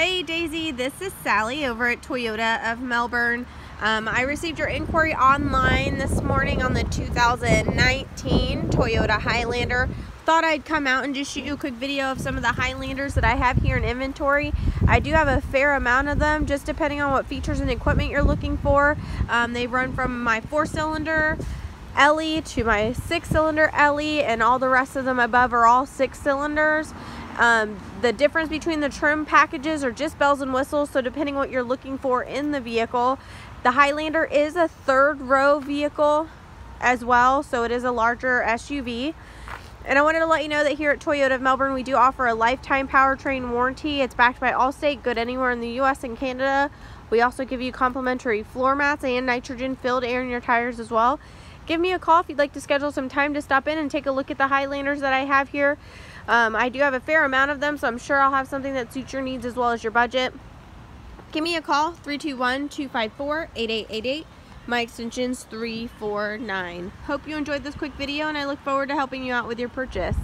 Hey Daisy, this is Sally over at Toyota of Melbourne. I received your inquiry online this morning on the 2019 Toyota Highlander. Thought I'd come out and just shoot you a quick video of some of the Highlanders that I have here in inventory. I do have a fair amount of them, just depending on what features and equipment you're looking for. They run from my 4-cylinder LE to my 6-cylinder LE, and all the rest of them above are all 6 cylinders. The difference between the trim packages are just bells and whistles, so depending what you're looking for in the vehicle. The Highlander is a third row vehicle as well, so it is a larger SUV. And I wanted to let you know that here at Toyota of Melbourne, we do offer a lifetime powertrain warranty. It's backed by Allstate, good anywhere in the US and Canada. We also give you complimentary floor mats and nitrogen filled air in your tires as well. Give me a call if you'd like to schedule some time to stop in and take a look at the Highlanders that I have here. I do have a fair amount of them, so I'm sure I'll have something that suits your needs as well as your budget. Give me a call, 321-254-8888. My extension's 349. Hope you enjoyed this quick video, and I look forward to helping you out with your purchase.